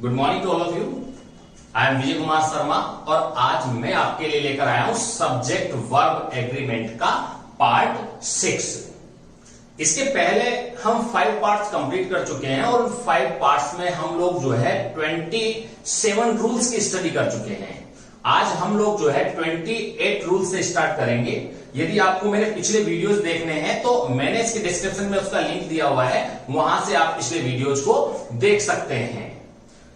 Good morning to all of you. I am Vijay Kumar Sharma और आज मैं आपके लिए लेकर आया हूं सब्जेक्ट वर्ब एग्रीमेंट का पार्ट 6। इसके पहले हम 5 पार्ट्स कंप्लीट कर चुके हैं और उन 5 पार्ट्स में हम लोग जो है 27 रूल्स की स्टडी कर चुके हैं। आज हम लोग जो है 28 रूल्स से स्टार्ट करेंगे। यदि आपको मेरे पिछले वीडियोस देखने हैं तो मैंने इसके डिस्क्रिप्शन में उसका लिंक दिया हुआ है, वहां से आप पिछले वीडियोस को देख सकते हैं।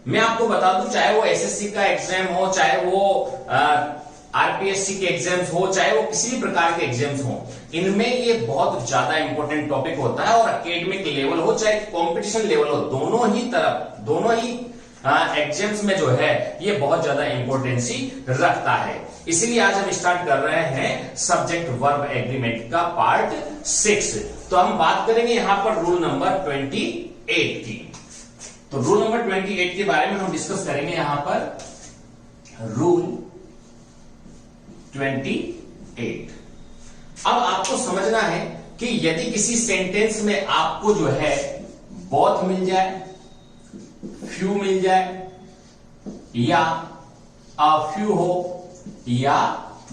मैं आपको बता दूं, चाहे वो एसएससी का एग्जाम हो, चाहे वो आरपीएससी के एग्जाम्स हो, चाहे वो किसी भी प्रकार के एग्जाम्स हो, इनमें ये बहुत ज्यादा इंपॉर्टेंट टॉपिक होता है। और एकेडमिक लेवल हो चाहे कॉम्पिटिशन लेवल हो, दोनों ही एग्जाम्स में जो है ये बहुत ज्यादा इंपॉर्टेंसी रखता है। इसीलिए आज हम स्टार्ट कर रहे हैं सब्जेक्ट वर्ब एग्रीमेंट का पार्ट 6। तो हम बात करेंगे यहां पर रूल नंबर 28 की। तो रूल नंबर 28 के बारे में हम डिस्कस करेंगे यहां पर। रूल 28। अब आपको समझना है कि यदि किसी सेंटेंस में आपको जो है बोथ मिल जाए, फ्यू मिल जाए, या अ फ्यू हो या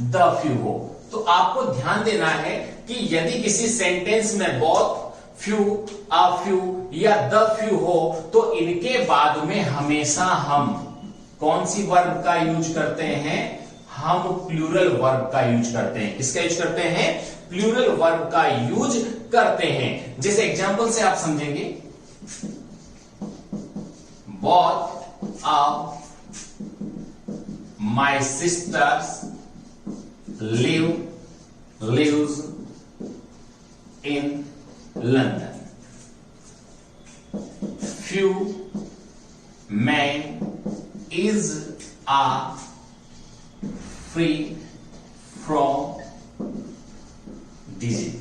द फ्यू हो, तो आपको ध्यान देना है कि यदि किसी सेंटेंस में बोथ, फ्यू, अ फ्यू या द फ्यू हो तो इनके बाद में हमेशा हम कौन सी वर्ब का यूज करते हैं? हम प्लूरल वर्ब का यूज करते हैं। किसका यूज करते हैं? प्लूरल वर्ब का यूज करते हैं। जैसे एग्जांपल से आप समझेंगे, both of my sisters lives in London. Few man is free from disease.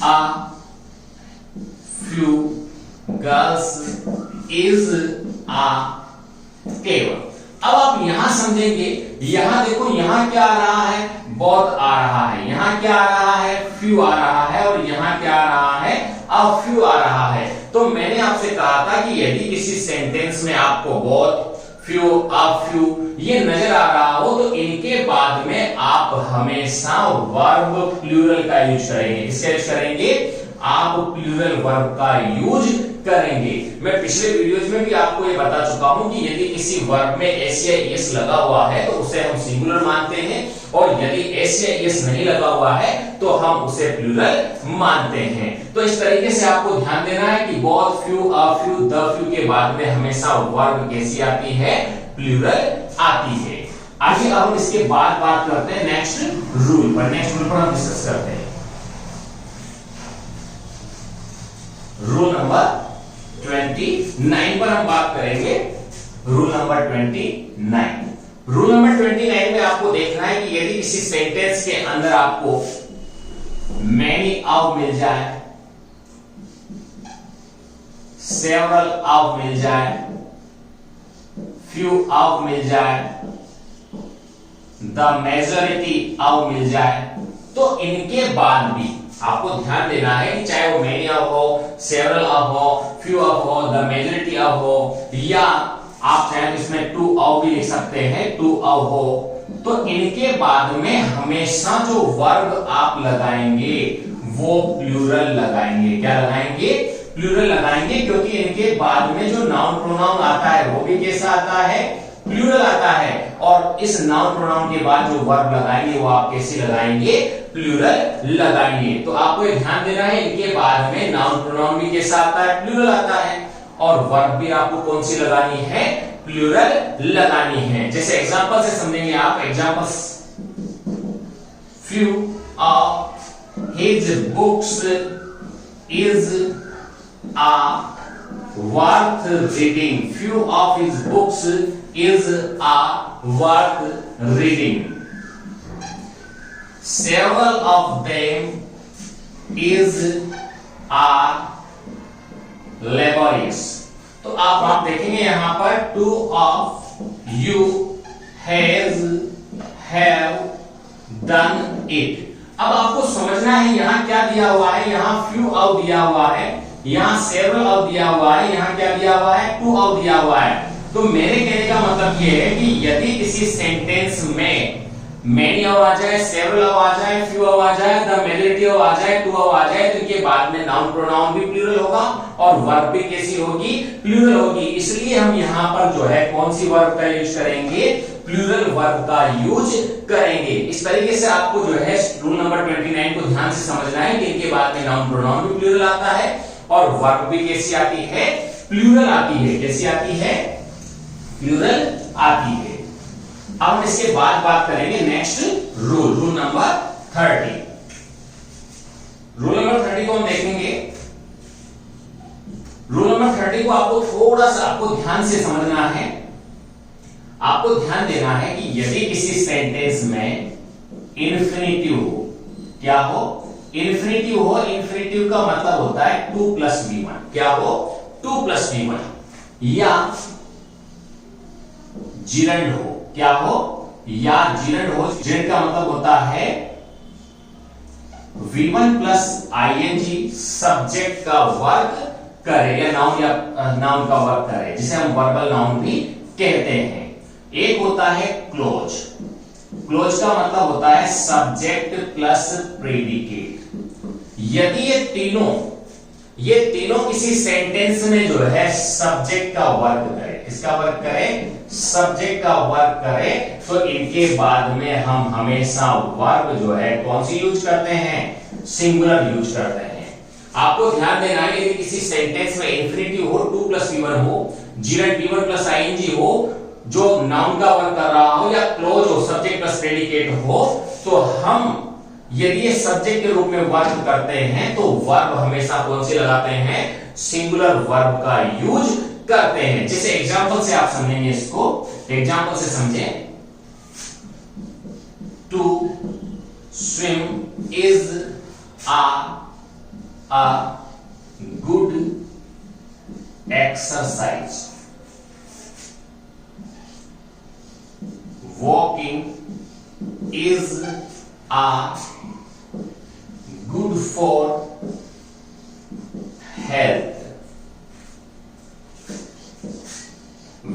A few girls is clever. अब आप यहां समझेंगे, यहां देखो, यहां क्या आ रहा है? बोथ आ रहा है। यहां क्या आ रहा है? फ्यू आ रहा है। और यहां क्या आ रहा है? अ फ्यू आ रहा है। तो मैंने आपसे कहा था कि यदि किसी सेंटेंस में आपको बोथ, फ्यू, अ फ्यू ये नजर आ रहा हो तो इनके बाद में आप हमेशा वर्ब प्लूरल का यूज करेंगे। किसका यूज करेंगे? आप प्लूरल वर्ब का यूज करेंगे। मैं पिछले वीडियोज में भी आपको ये बता चुका हूं कि यदि किसी वर्ब में एस या एस लगा हुआ है तो उसे हम सिंगुलर मानते हैं, और यदि एस या एस नहीं लगा हुआ है तो हम उसे प्लूरल मानते हैं। तो इस तरीके से आपको ध्यान देना है कि both, few, a few, the few के बाद में हमेशा वर्ब कैसी आती है? प्लूरल आती है। आगे अब हम इसके बाद बात करते हैं नेक्स्ट रूल पर। नेक्स्ट रूल पर हम डिस्कस करते हैं रूल नंबर 29 पर हम बात करेंगे। Rule number 29। रूल नंबर 29 में आपको देखना है कि यदि किसी सेंटेंस के अंदर आपको मैनी ऑफ मिल जाए, सेवरल ऑफ मिल जाए, फ्यू ऑफ मिल जाए, द मेजॉरिटी ऑफ मिल जाए, तो इनके बाद भी आपको ध्यान देना है कि चाहे वो मेनी ऑफ हो, सेवरल ऑफ हो, फ्यू ऑफ हो, द मेजॉरिटी ऑफ हो, या आप चाहे तो इसमें टू ऑफ भी लिख सकते हैं, टू ऑफ हो, तो इनके बाद में हमेशा जो वर्ब आप लगाएंगे वो प्लूरल लगाएंगे। क्या लगाएंगे? प्लूरल लगाएंगे, क्योंकि इनके बाद में जो नाउन प्रोनाउन आता है वो भी कैसा आता है? प्लूरल आता है। और इस नाउन प्रोनाउन के बाद जो वर्ब लगाएंगे वो आप कैसे लगाएंगे? प्लूरल लगाएंगे। तो आपको ये ध्यान देना है, इनके बाद में नाउन प्रोनाउन भी कैसा आता है? प्लूरल आता है। और वर्ब भी आपको कौन सी लगानी है? प्लूरल लगानी है। जैसे एग्जांपल से समझेंगे आप। Examples, few of his books is worth reading. Few of his books is worth reading. Several of them is laborious. तो आप देखेंगे यहां पर two of you has have done it. अब आपको समझना है यहां क्या दिया हुआ है? यहां फ्यू ऑफ दिया हुआ है, यहाँ सेवरल वर्ब दिया हुआ है, यहाँ क्या दिया हुआ है, टू वर्ब दिया हुआ है। तो मेरे कहने का मतलब ये है कि यदि किसी सेंटेंस में मेनी वर्ब आ जाए, सेवरल वर्ब आ जाए, फ्यू वर्ब आ जाए, द मेजॉरिटी वर्ब आ जाए, टू वर्ब आ जाए, तो इनके बाद में नाउन प्रोनाउन भी प्लूरल होगा और वर्ब भी कैसी होगी, प्लूरल होगी। इसलिए हम यहाँ पर जो है कौन सी वर्ब का यूज करेंगे, प्लूरल वर्ब का यूज करेंगे। इस तरीके से आपको जो है रूल नंबर 29 को ध्यान से समझना है कि इनके बाद में नाउन प्रोनाउन भी प्लूरल आता है और वर्ब भी कैसी आती है, प्लूरल आती है। कैसी आती है, प्लूरल आती है। अब हम इसके बाद बात करेंगे next rule, rule number 30। Rule number 30 को हम देखेंगे। रूल नंबर 30 को आपको थोड़ा सा आपको ध्यान से समझना है। आपको ध्यान देना है कि यदि किसी सेंटेंस में इन्फिनिटिव हो, क्या हो, इन्फिनिटिव हो, इन्फिनिटिव का मतलब होता है 2 + v1, क्या हो, 2 + v1, या जिरंड हो, क्या हो, या जिरंड हो। जिरंड का मतलब होता है v1 + ing सब्जेक्ट का वर्क करे या नाउन का वर्क करे, जिसे हम वर्बल नाउन भी कहते हैं। एक होता है क्लोज। क्लोज का मतलब होता है सब्जेक्ट प्लस प्रेडिकेट। यदि ये तीनों किसी सेंटेंस में जो है सब्जेक्ट का वर्क करे, किसका वर्क करे, सब्जेक्ट का वर्क करे, तो इनके बाद में हम हमेशा वर्ब जो है कौन सी यूज करते हैं, सिंगुलर यूज करते हैं। आपको ध्यान देना है यदि किसी सेंटेंस में इन्फिनिटिव हो, 2 + v1 हो, जिरंड v1 + ing हो, जो नाउन का वर्क कर रहा हो, या क्लोज हो, सब्जेक्ट प्लस प्रेडिकेट हो, तो हम यदि ये सब्जेक्ट के रूप में वर्क करते हैं तो वर्ब हमेशा कौन सी लगाते हैं, सिंगुलर वर्ब का यूज करते हैं। जैसे एग्जांपल से आप समझेंगे इसको, एग्जांपल से समझें। To swim is a good exercise. Walking is a good for health.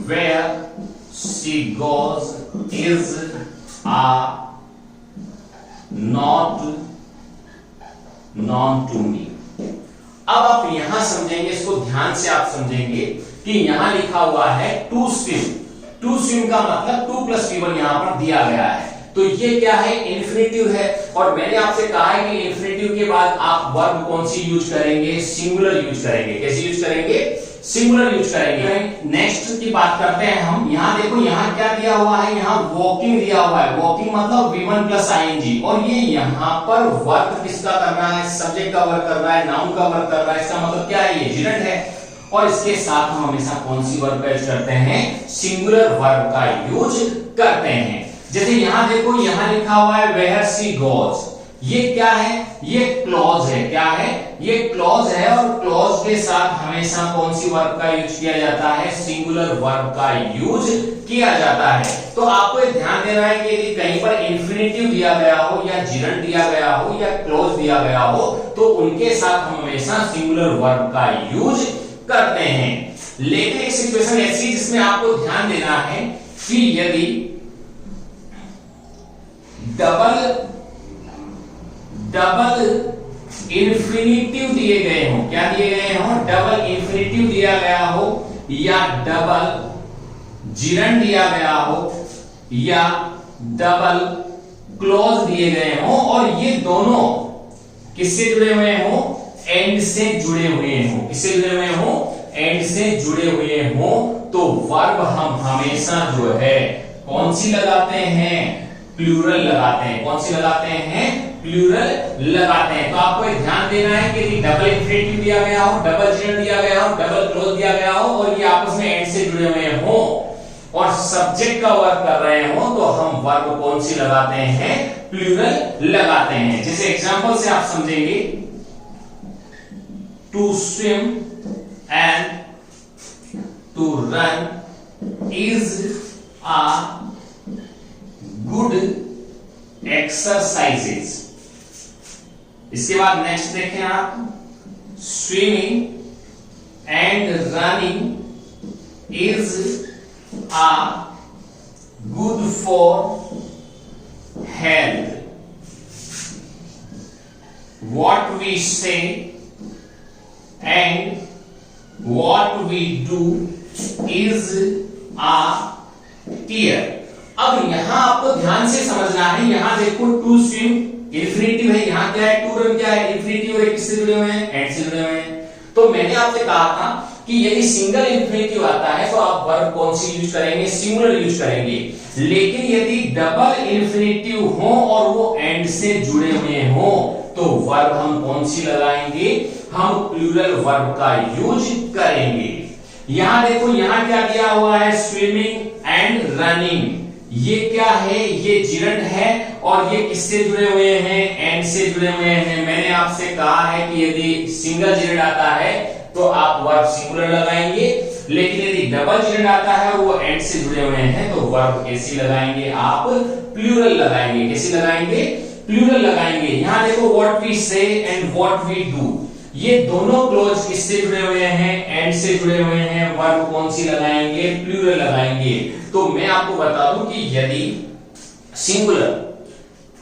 Where she goes is a not known to me. अब आप यहां समझेंगे, इसको ध्यान से आप समझेंगे कि यहां लिखा हुआ है टू स्विम। टू स्विम का मतलब 2 + v1 यहां पर दिया गया है, तो ये क्या है, इन्फिनिटिव है। और मैंने आपसे कहा है कि इन्फिनिटिव के बाद आप वर्ब कौन सी यूज करेंगे, सिंगुलर यूज करेंगे। कैसे यूज करेंगे, सिंगुलर यूज करेंगे। नेक्स्ट की बात करते हैं हम। यहां देखो, यहां क्या दिया हुआ है, यहां वॉकिंग दिया हुआ है। वॉकिंग मतलब v1 + ing, और ये यहां पर वर्क किसका कर रहा है, सब्जेक्ट का वर्क कर रहा है, नाउन का वर्क कर रहा है। इसका मतलब क्या है, ये जिरंड है। और इसके साथ हम हमेशा कौन सी वर्ब का यूज करते हैं, सिंगुलर वर्ब का यूज करते हैं। जैसे यहां देखो, यहां लिखा हुआ है वेयर शी गोज, ये क्या है, ये क्लॉज है। क्या है, ये क्लॉज है, और क्लॉज के साथ हमेशा कौन सी वर्ब का यूज किया जाता है, सिंगुलर वर्ब का यूज किया जाता है। तो आपको ध्यान देना है कि यदि कहीं पर इन्फिनिटिव दिया गया हो, या जिरंड दिया गया हो, या क्लॉज दिया गया हो, तो उनके साथ हम हमेशा सिंगुलर वर्ब का यूज करते हैं। लेकिन एक सिचुएशन ऐसी जिसमें आपको ध्यान देना है कि यदि डबल इन्फिनिटिव दिए गए हो, क्या दिए गए हो, डबल इन्फिनिटिव दिया गया हो, या डबल जिरंड दिया गया हो, या डबल क्लॉज दिए गए हो, और ये दोनों किससे जुड़े हुए हो, एंड से जुड़े हुए हो। किससे जुड़े हुए हो, एंड से जुड़े हुए हो, तो वर्ब हम हमेशा जो है कौन सी लगाते हैं, प्लूरल लगाते हैं। कौन सी लगाते हैं, प्लूरल लगाते हैं। तो आपको ध्यान देना है कि यदि डबल इन्फिनिटिव दिया गया हो, डबल जिरंड दिया गया हो, डबल क्लोज दिया गया हो, और ये आपस में एंड से जुड़े हुए हो और सब्जेक्ट का वर्क कर रहे हो, तो हम वर्ब कौन सी लगाते हैं, प्लूरल लगाते हैं। जैसे एग्जांपल से आप समझेंगे, to swim and to run is a good exercises। इसके बाद नेक्स्ट देखें आप, swimming and running is a good for health. What we say and what we do is a clear. अब यहां आपको ध्यान से समझना है, यहां देखो टू स्विम इंफिनिटिव है, यहां क्या है टू रन, क्या है इंफिनिटिव, और किससे जुड़े हुए हैं एंड से जुड़े हुए हैं। तो मैंने आपसे कहा था कि यदि सिंगल इंफिनिटिव आता है तो आप वर्ब कौन सी यूज करेंगे, सिंगुलर यूज करेंगे। लेकिन यदि डबल इंफिनिटिव हो और वो एंड से जुड़े हुए हो तो वर्ब हम कौन सी लगाएंगे, हम प्लूरल वर्ब का यूज करेंगे। यहां देखो यहां क्या दिया हुआ है, स्विमिंग एंड रनिंग, ये क्या है, ये जिरंड है और ये किससे जुड़े हुए हैं, एंड से जुड़े हुए हैं। मैंने आपसे कहा है कि यदि सिंगल जिरंड आता है तो आप वर्ब सिंगुलर लगाएंगे, लेकिन यदि डबल जिरंड आता है और वो एंड से जुड़े हुए हैं तो वर्ब कैसी लगाएंगे, आप प्लूरल लगाएंगे। कैसी लगाएंगे, प्लूरल लगाएंगे। यहां देखो व्हाट वी से एंड व्हाट वी डू, ये दोनों क्लोज किससे जुड़े हुए हैं, एंड से जुड़े हुए हैं। वर्ब कौन सी लगाएंगे, प्लूरल लगाएंगे। तो मैं आपको बता दूं कि यदि सिंगुलर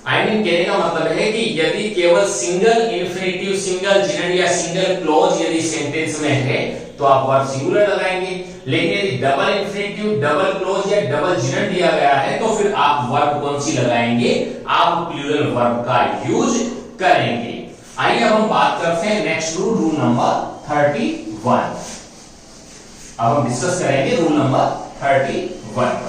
कहने का मतलब है कि यदि केवल सिंगल इंफिनिटिव, सिंगल जिरंड या सिंगल क्लॉज यदि सेंटेंस में है तो आप वर्ब सिंगुलर लगाएंगे। लेकिन यदि डबल इंफिनिटिव, डबल क्लॉज या डबल जिरंड दिया गया है तो फिर आप वर्ब कौन सी लगाएंगे, आप प्लूरल वर्ब का यूज करेंगे। आइए अब हम बात करते हैं नेक्स्ट रूल, रूल नंबर 31। अब हम डिस्कस करेंगे रूल नंबर 31 पर।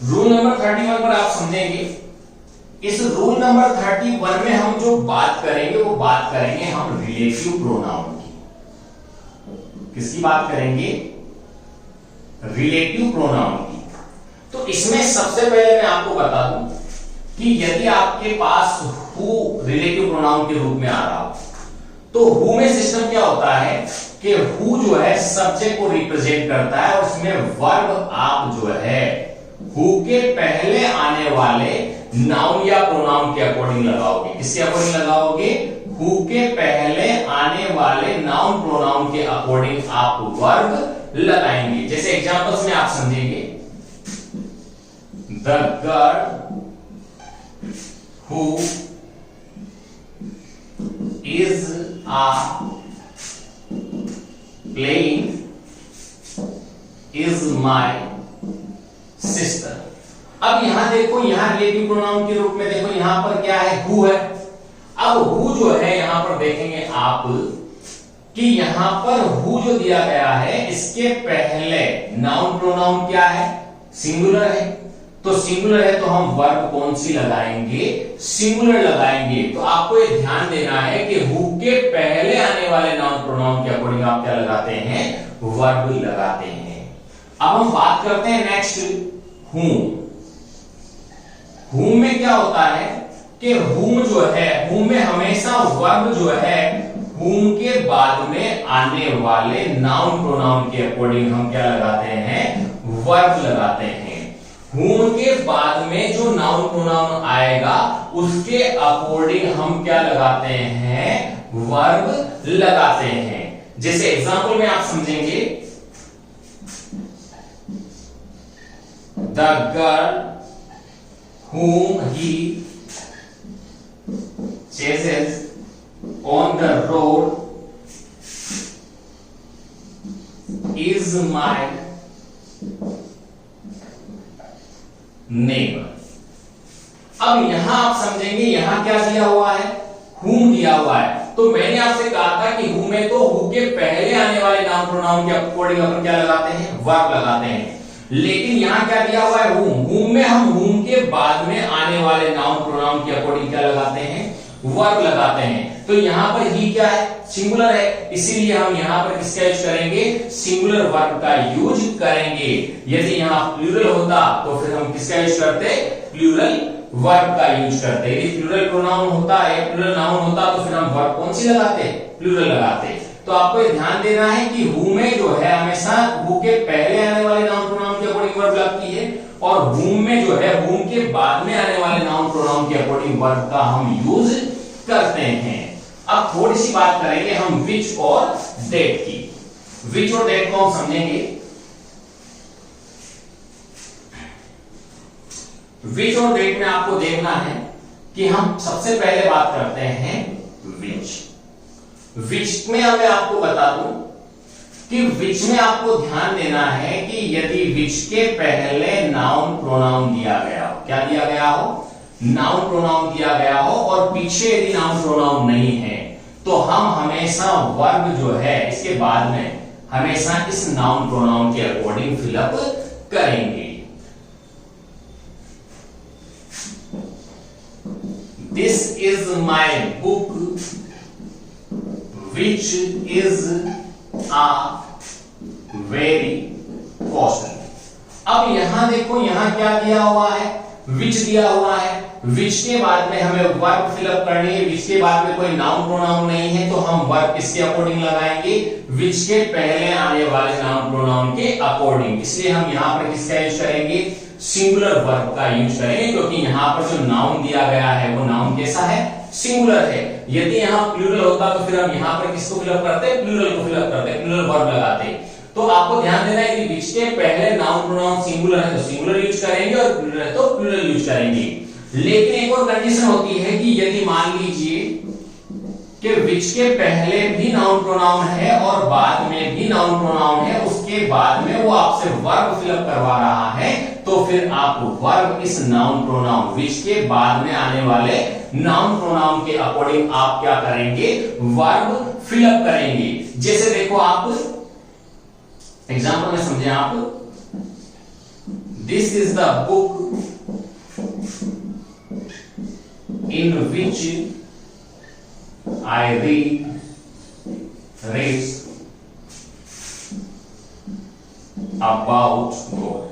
रूल नंबर 31 पर आप समझेंगे। इस रूल नंबर 31 में हम जो बात करेंगे वो बात करेंगे हम रिलेटिव प्रोनाउन की। किसकी बात करेंगे, रिलेटिव प्रोनाउन की। तो इसमें सबसे पहले मैं आपको बता दूं कि यदि आपके पास हु रिलेटिव प्रोनाउन के रूप में आ रहा हो तो हु में सिस्टम क्या होता है कि हु जो है सब्जेक्ट को रिप्रेजेंट करता है और उसमें वर्ब आप जो है हु के पहले आने वाले नाउन या प्रोनाउन के अकॉर्डिंग लगाओगे। किसके अकॉर्डिंग लगाओगे, हु के पहले आने वाले नाउन प्रोनाउन के अकॉर्डिंग आप वर्ब लगाएंगे। जैसे एग्जांपल्स में आप समझेंगे, the girl who is playing is my sister. अब यहां देखो, यहां रिलेटिव प्रोनाउन के रूप में देखो यहां पर क्या है, हु है। अब हु जो है यहां पर देखेंगे आप कि यहां पर हु जो दिया गया है इसके पहले नाउन प्रोनाउन क्या है, सिंगुलर है। तो सिंगुलर है तो हम वर्ब कौन सी लगाएंगे, सिंगुलर लगाएंगे। तो आपको ये ध्यान देना है कि हु के पहले आने वाले नाउन प्रोनाउन के अकॉर्डिंग आप क्या लगाते हैं, वर्ब लगाते हैं। अब हम बात करते हैं नेक्स्ट whom। whom में क्या होता है कि whom जो है, whom में हमेशा वर्ब जो है whom के बाद में आने वाले नाउन प्रोनाउन के अकॉर्डिंग हम क्या लगाते हैं, वर्ब लगाते हैं। whom के बाद में जो नाउन प्रोनाउन आएगा उसके अकॉर्डिंग हम क्या लगाते हैं, वर्ब लगाते हैं। जैसे एग्जांपल में आप समझेंगे, the girl whom he chases on the road is my neighbor। अब यहां आप समझेंगे यहां क्या दिया हुआ है, whom दिया हुआ है। तो मैंने आपसे कहा था कि whom में तो who के पहले आने वाले नाउन प्रोनाउन के अकॉर्डिंग अपन क्या लगाते हैं, वर्ब लगाते हैं। लेकिन यहां क्या दिया हुआ है, whom में हम whom के बाद में आने वाले नाउन प्रोनाउन के अकॉर्डिंग क्या लगाते हैं, वर्ब लगाते हैं। तो यहां पर ही क्या है, सिंगुलर है, इसीलिए हम यहां पर किसका यूज करेंगे, सिंगुलर वर्ब का यूज करेंगे। यदि यहां प्लूरल होता तो फिर हम किसका यूज करते, प्लूरल वर्ब का यूज करते। यदि प्लूरल प्रोनाउन होता है, प्लूरल नाउन होता तो फिर हम वर्ब कौन सी लगाते, प्लूरल लगाते। तो आपको ये ध्यान देना है कि हु में जो है हमेशा हु के पहले आने वाले नाउन प्रोनाउन के अकॉर्डिंग वर्ब लगती है, और हुम में जो है हुम के बाद में आने वाले नाउन प्रोनाउन के अकॉर्डिंग वर्ब का हम यूज करते हैं। अब थोड़ी सी बात करेंगे हम विच और डेट की। विच और डेट को हम समझेंगे। विच और डेट में आपको देखना है कि हम सबसे पहले बात करते हैं विच। विच में मैं आपको बता दूं कि विच में आपको ध्यान देना है कि यदि विच के पहले नाउन प्रोनाउन दिया गया हो, क्या दिया गया हो, नाउन प्रोनाउन दिया गया हो, और पीछे यदि नाउन प्रोनाउन नहीं है तो हम हमेशा वर्ब जो है इसके बाद में हमेशा इस नाउन प्रोनाउन के अकॉर्डिंग फिलअप करेंगे। This is my book which is a very costly. अब यहां देखो, यहां क्या दिया हुआ है, विच दिया हुआ है। विच के बाद में हमें वर्ब फिलअप करनी है। विच के बाद में कोई नाउन प्रोनाउन नहीं है तो हम वर्ब किसके अकॉर्डिंग लगाएंगे, विच के पहले आने वाले नाउन प्रोनाउन के अकॉर्डिंग। इसलिए हम यहां पर किसका यूज करेंगे, सिंगुलर वर्ब का यूज करेंगे, क्योंकि यहां पर जो नाउन दिया गया है वो नाउन कैसा है, सिंगुलर है। यदि यहां प्लूरल होता तो फिर हम यहां पर किसको फिलअप करते, प्लूरल को फिलअप करते, प्लूरल वर्ब लगाते। तो आपको ध्यान देना है कि विच के पहले नाउन प्रोनाउन सिंगुलर है तो सिंगुलर यूज करेंगे, और प्लूरल है तो प्लूरल यूज करेंगे। लेकिन एक और कंडीशन होती है कि यदि मान लीजिए कि विच के पहले भी नाउन प्रोनाउन है और बाद में भी नाउन प्रोनाउन है, उसके बाद में वो आपसे वर्ब फिलअप करवा रहा है, तो फिर आप वर्ब इस नाउन प्रोनाउन विच के बाद में आने वाले नाउन प्रोनाउन के अकॉर्डिंग आप क्या करेंगे, वर्ब फिलअप करेंगे। जैसे देखो, आप एग्जांपल में समझे आप, this is the book in which I read about God।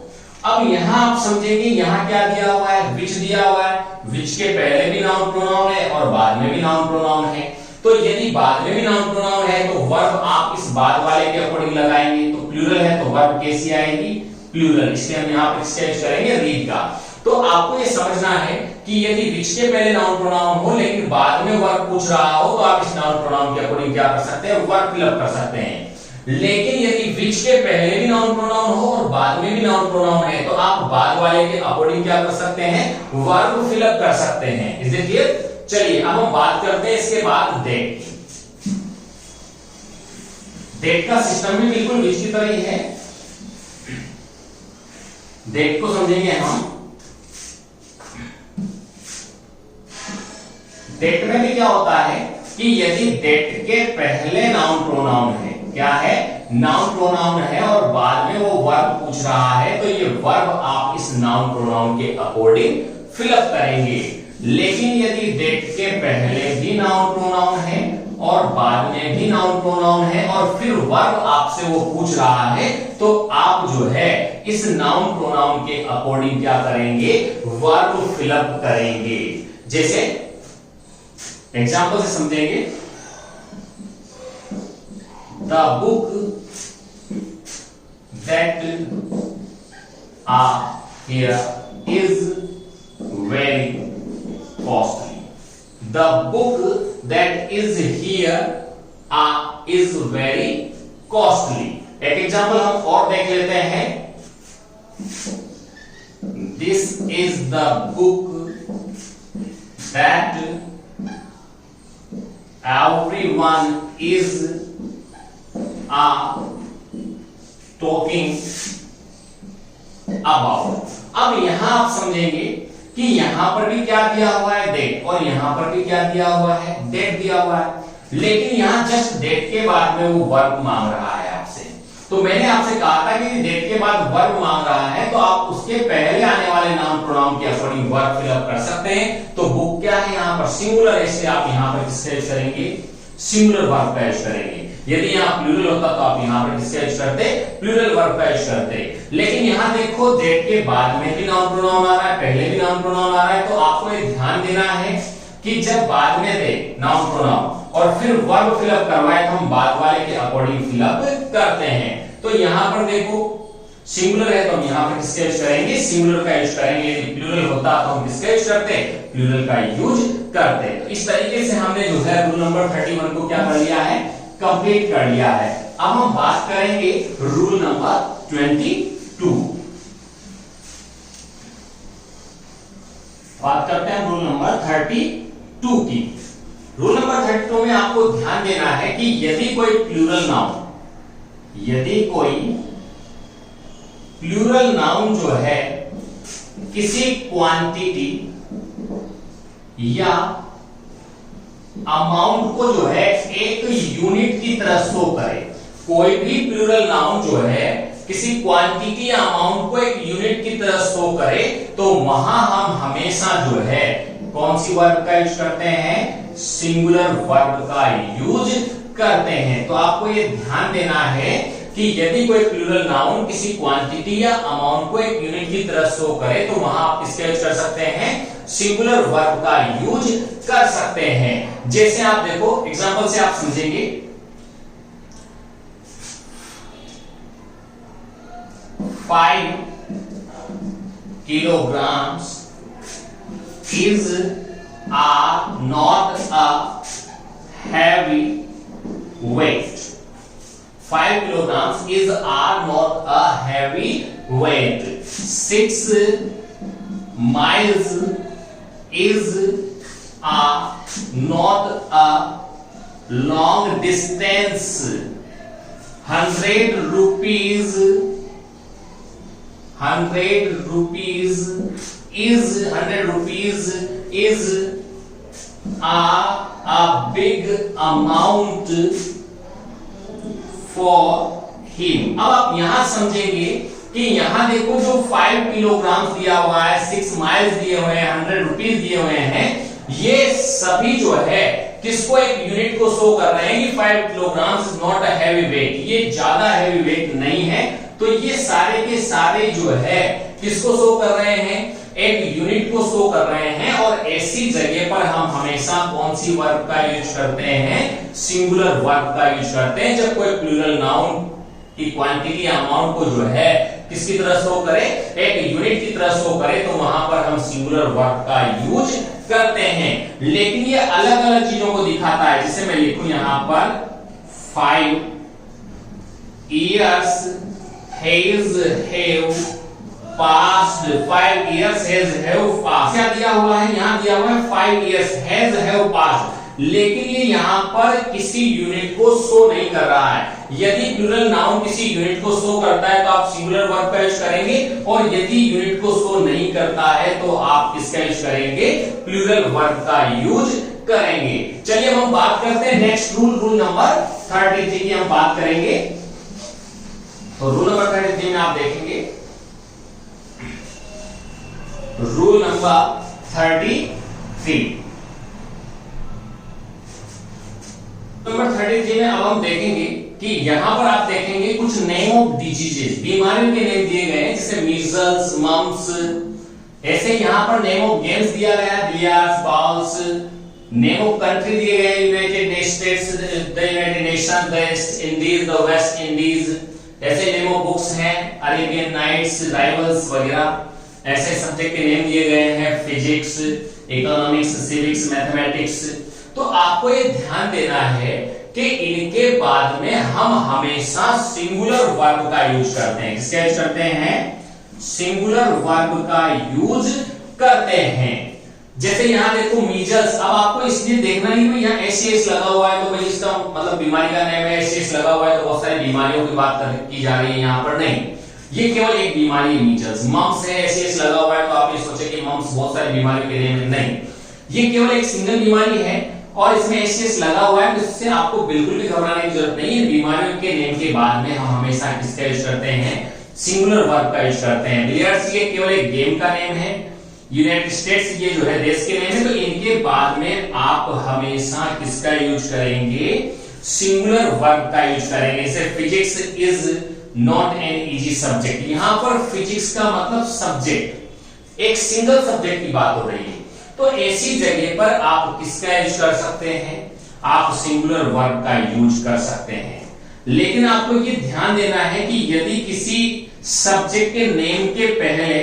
अब यहां आप समझेंगे यहां क्या दिया हुआ है, विच दिया हुआ है। विच के पहले भी नाउन प्रोनाउन है और बाद में भी नाउन प्रोनाउन है। तो यदि बाद में भी नाउन प्रोनाउन है तो वर्ब आप इस बाद वाले के अकॉर्डिंग लगाएंगे। तो प्लूरल है तो वर्ब कैसी आएगी, प्लूरल। इसलिए हम यहां पर इसका यूज करेंगे रीड का। तो आपको ये समझना है कि यदि विच के पहले नाउन प्रोनाउन हो लेकिन बाद में वर्ब पूछ रहा हो तो आप इस नाउन प्रोनाउन के अकॉर्डिंग क्या कर सकते हैं, वर्ब फिलअप कर सकते हैं। लेकिन यदि विच के पहले भी नाउन प्रोनाउन हो और बाद में भी नाउन प्रोनाउन है तो आप बाद वाले के अकॉर्डिंग क्या कर सकते हैं, वर्ब फिलअप कर सकते हैं। Is it clear? चलिए अब हम बात करते हैं इसके बाद डेट। डेट का सिस्टम भी बिल्कुल विच की तरह ही है। डेट को समझेंगे हम। डेट में भी क्या होता है कि यदि डेट के पहले नाउन प्रोनाउन है, क्या है, नाउन प्रोनाउन है, और बाद में वो वर्ब पूछ रहा है, तो ये वर्ब आप इस नाउन प्रोनाउन के अकॉर्डिंग फिलअप करेंगे। लेकिन यदि डेट के पहले भी नाउन प्रोनाउन है और बाद में भी नाउन प्रोनाउन है और फिर वर्ब आपसे वो पूछ रहा है, तो आप जो है इस नाउन प्रोनाउन के अकॉर्डिंग क्या करेंगे, वर्ब फिलअप करेंगे। जैसे एग्जाम्पल से समझेंगे, the book that here is very costly. The book that is here is very costly. एक एग्जाम्पल हम और देख लेते हैं। This is the book that everyone is talking about। अब यहां आप समझेंगे कि यहां पर भी क्या दिया हुआ है, डेट, और यहां पर भी क्या दिया हुआ है, डेट दिया हुआ है। लेकिन यहां जस्ट डेट के बाद में वो वर्ब मांग रहा है आपसे। तो मैंने आपसे कहा था कि डेट के बाद वर्ब मांग रहा है तो आप उसके पहले आने वाले नाउन प्रोनाउन के अकॉर्डिंग वर्ब फिलअप कर सकते हैं। तो बुक क्या है, यहां पर सिंगुलर है, इसलिए आप यहां पर किसका यूज करेंगे, सिंगुलर वर्ब का यूज करेंगे। यदि यहां प्लूरल होता तो आप यहां पर किसका यूज करते, प्लूरल वर्ब का यूज करते। लेकिन यहां देखो डेट के बाद में भी नाउन प्रोनाउन आ रहा है, पहले भी नाउन प्रोनाउन आ रहा है, तो आपको ये ध्यान देना है कि जब बाद में दे नाउन प्रोनाउन और फिर वर्ब फिलअप करवाए तो हम बाद वाले के अकॉर्डिंग फिलअप करते हैं। तो यहां पर देखो सिंगुलर है तो हम यहां पर किसका यूज करेंगे, सिंगुलर का यूज करेंगे। यदि प्लूरल होता तो हम किसका यूज करते, प्लूरल का यूज करते। तो इस तरीके से हमने जो है रूल नंबर 31 को क्या कर लिया है, कंप्लीट कर लिया है। अब हम बात करेंगे रूल नंबर 22। बात करते हैं रूल नंबर 32 की। रूल नंबर 32 में आपको ध्यान देना है कि यदि कोई प्लूरल नाउन जो है किसी क्वांटिटी या अमाउंट को जो है एक यूनिट की तरह शो करे, कोई भी प्लूरल नाउन जो है किसी क्वांटिटी या अमाउंट को एक यूनिट की तरह शो करे, तो वहां हम हमेशा जो है कौन सी वर्ब का यूज करते हैं, सिंगुलर वर्ब का यूज करते हैं। तो आपको ये ध्यान देना है कि यदि कोई प्लूरल नाउन किसी क्वांटिटी या अमाउंट को एक यूनिट की तरह शो करे तो वहां आप किसका यूज कर सकते हैं, सिंगुलर वर्ब का यूज कर सकते हैं। जैसे आप देखो एग्जांपल से आप समझेंगे, 5 kilograms are not a heavy weight. 5 kilograms are not a heavy weight. 6 miles is not a long distance. 100 rupees is a big amount for him. अब आप यहां समझेंगे कि यहां देखो जो 5 किलोग्राम दिया हुआ है, 6 माइल्स दिए हुए हैं, 100 रुपीज दिए हुए हैं, ये सभी जो है किसको, एक यूनिट को शो कर रहे हैं कि 5 kilogram is not a heavy weight, ये ज्यादा हैवी वेट नहीं है। तो ये सारे के सारे जो है किसको शो कर रहे हैं, एक यूनिट को शो कर रहे हैं। और ऐसी जगह पर हम हमेशा कौन सी वर्ब का यूज करते हैं, सिंगुलर वर्ब का यूज करते हैं। जब कोई प्लूरल नाउन की क्वांटिटी अमाउंट को जो है किसकी तरह शो करे, एक यूनिट की तरह शो करे, तो वहां पर हम सिंगुलर वर्ब का यूज करते हैं। लेकिन ये अलग अलग चीजों को दिखाता है। जैसे मैं लिखूं यहां पर 5 years have passed, 5 years have passed, क्या दिया हुआ है, यहां दिया हुआ है 5 years have passed, लेकिन ये यहां पर किसी यूनिट को शो नहीं कर रहा है। यदि प्लूरल नाउन किसी यूनिट को शो करता है तो आप सिंगुलर वर्ब का यूज करेंगे, और यदि यूनिट को शो नहीं करता है तो आप किसका यूज करेंगे, प्लूरल वर्ब का यूज करेंगे। चलिए हम बात करते हैं नेक्स्ट रूल नंबर 33 की हम बात करेंगे। तो रूल नंबर 33 में आप देखेंगे, रूल नंबर 33 में अब हम देखेंगे कि यहां पर आप देखेंगे कुछ नेम ऑफ डिजीजेस, बीमारियों के नेम दिए गए हैं, जैसे मीजल्स, मम्स। ऐसे यहां पर नेम ऑफ गेम्स दिया गया है, billiards, balls. Name of country दिए गए, United states, the United nation, the east Indies, the West Indies. ऐसे नेम ऑफ बुक्स हैं, अरेबियन नाइट्स, राइवल्स वगैरह। ऐसे सब्जेक्ट के नेम दिए गए हैं, फिजिक्स, इकोनॉमिक्स, सिविक्स, मैथमेटिक्स। तो आपको ये ध्यान देना है कि इनके बाद में हम हमेशा सिंगुलर वर्ब का यूज करते हैं। किसका यूज करते हैं, सिंगुलर वर्ब का यूज करते हैं। जैसे यहां देखो मीजल्स, अब आपको इसलिए देखना नहीं भाई यहाँ एसएस लगा हुआ है तो भाई इसका मतलब बीमारी का नाम है, एसएस लगा हुआ है तो बहुत सारी बीमारियों की बात की जा रही है, यहाँ पर नहीं। ये केवल एक बीमारी है मीजल्स। मम्स है, एसएस लगा हुआ है तो आप ये सोचे कि मम्स बहुत सारी बीमारियों के नेम है, नहीं, ये केवल एक सिंगल बीमारी है और इसमें एसएस लगा हुआ है, जिससे आपको बिल्कुल भी घबराने की जरूरत नहीं है। बीमारियों के नेम के बाद में हम हमेशा किसका यूज करते हैं, सिंगुलर वर्ब का यूज करते हैं। बिलियर्ड्स ये केवल एक गेम का नेम है, यूनाइटेड स्टेट्स ये जो है देश के नेम है, तो इनके बाद में आप हमेशा किसका यूज करेंगे, सिंगुलर वर्ब का यूज करेंगे। जैसे physics is not an easy subject, यहां पर फिजिक्स का मतलब सब्जेक्ट, एक सिंगल सब्जेक्ट की बात हो रही है। तो ऐसी जगह पर आप किसका यूज कर सकते हैं, आप सिंगुलर वर्ब का यूज कर सकते हैं। लेकिन आपको ये ध्यान देना है कि यदि किसी सब्जेक्ट के नेम के पहले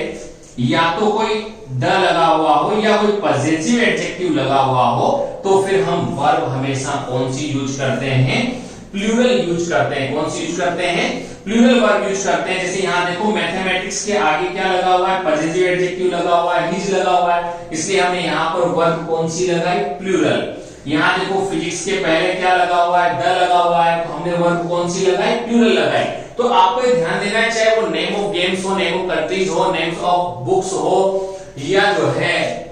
या तो कोई द लगा हुआ हो या कोई पॉजिटिव एडजेक्टिव लगा हुआ हो, तो फिर हम वर्ब हमेशा कौन सी यूज करते हैं? प्लूरल यूज करते हैं। कौन सी यूज करते हैं? प्लूरल वर्ब यूज करते हैं। जैसे यहां देखो मैथमेटिक्स के आगे क्या लगा हुआ है? पॉजिटिव एडजेक्टिव लगा हुआ है, हिज लगा हुआ है, इसलिए हमने यहां पर वर्ब कौन सी लगाई? प्लूरल। यहां देखो फिजिक्स के पहले क्या लगा हुआ है? द लगा हुआ है, तो हमने वर्ब कौन सी लगाई? प्लूरल लगाई। तो आपको ध्यान देना है, चाहे वो नेम ऑफ गेम्स हो, नेम ऑफ कंट्रीज हो, नेम्स ऑफ बुक्स हो, या जो है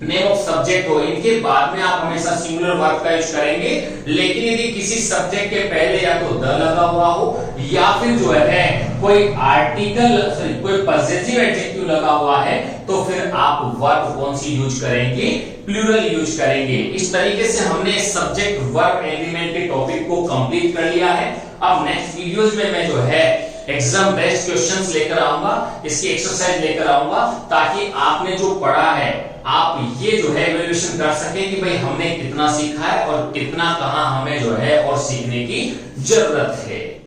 नेम ऑफ सब्जेक्ट हो, इनके बाद में आप हमेशा सिंगुलर वर्ब का यूज करेंगे। लेकिन यदि किसी सब्जेक्ट के पहले या तो द लगा हुआ हो या फिर जो है कोई आर्टिकल सॉरी कोई पॉजिटिव एडजेक्टिव लगा हुआ है, तो फिर आप वर्ब कौन सी यूज करेंगे? प्लूरल यूज करेंगे। इस तरीके से हमने सब्जेक्ट वर्ब एग्रीमेंट के टॉपिक को कंप्लीट कर लिया है। अब नेक्स्ट वीडियोस में मैं जो है एग्जाम बेस्ड क्वेश्चंस लेकर आऊंगा, इसकी एक्सरसाइज लेकर आऊंगा, ताकि आपने जो पढ़ा है आप ये जो है इवैल्यूएशन कर सकें कि भाई हमने कितना सीखा है और कितना कहां हमें जो है और सीखने की जरूरत है।